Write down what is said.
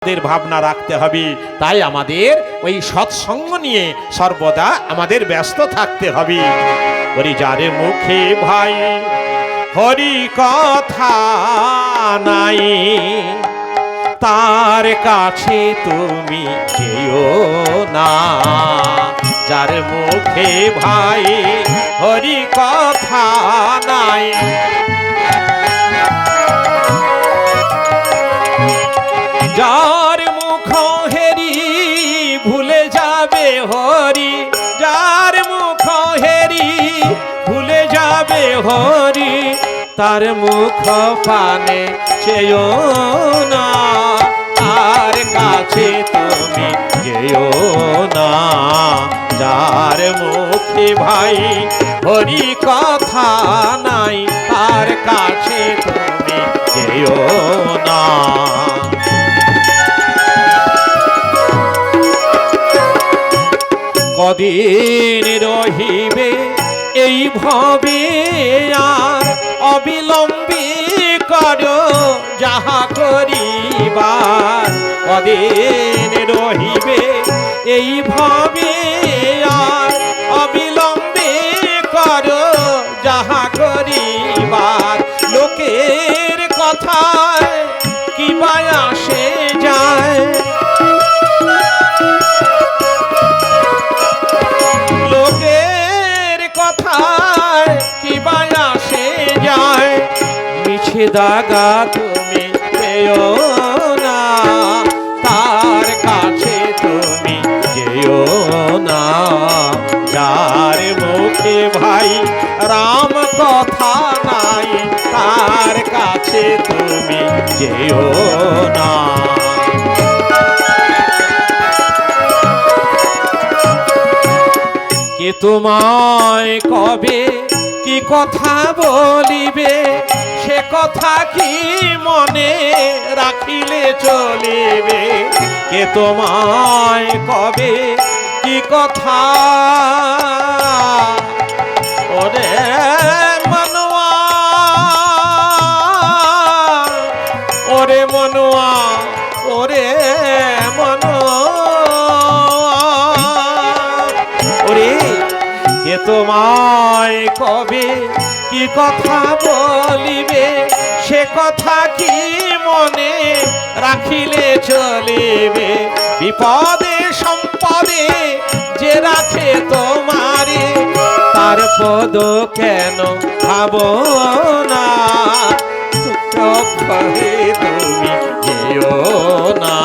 ভাবনা রাখতে হবে। তাই আমাদের ওই সৎসঙ্গ নিয়ে সর্বদা আমাদের ব্যস্ত থাকতে হবে। ওরে যারে মুখে ভাই হরি কথা নাই, তার কাছে তুমি যেও না। যার মুখে ভাই হরি কথা নাই, যার মুখ হেরি ভুলে যাবে হরি, যার মুখ হেরি ভুলে যাবে হরি, তার মুখ পানে চেয়েও না। তার কাছে তুমি যেও না। যার মুখে ভাই হরি কথা নাই, তার কাছে তুমি যেও না। কদিন রহিবে এই ভবে আর, অবিলম্বে করো যাহা করিবার। কদিন রহিবে এই ভবে আর, অবিলম্বে করো যাহা করিবার। লোকের কথায় কি বা আসে যায়, মিছে দাগা তুমি পেও না। তার কাছে তুমি যেও না। যার মুখে ভাই রাম কথা নাই, তার কাছে তুমি যেও না। কে তোমায় কবে কি কথা বলিবে, সে কথা কি মনে রাখিলে চলিবে। কে তোমায় কবে কি কথা, ওরে মনুয়া, ওরে মনুয়া, ওরে মনুয়া, ওরে কে তোমায় কবে কি কথা বলিবে, সে কথা কি মনে রাখিলে চলিবে। বিপদে সম্পদে যে রাখে তোমারে, তার পদ কেন ভাবো না। তুমি যেও না।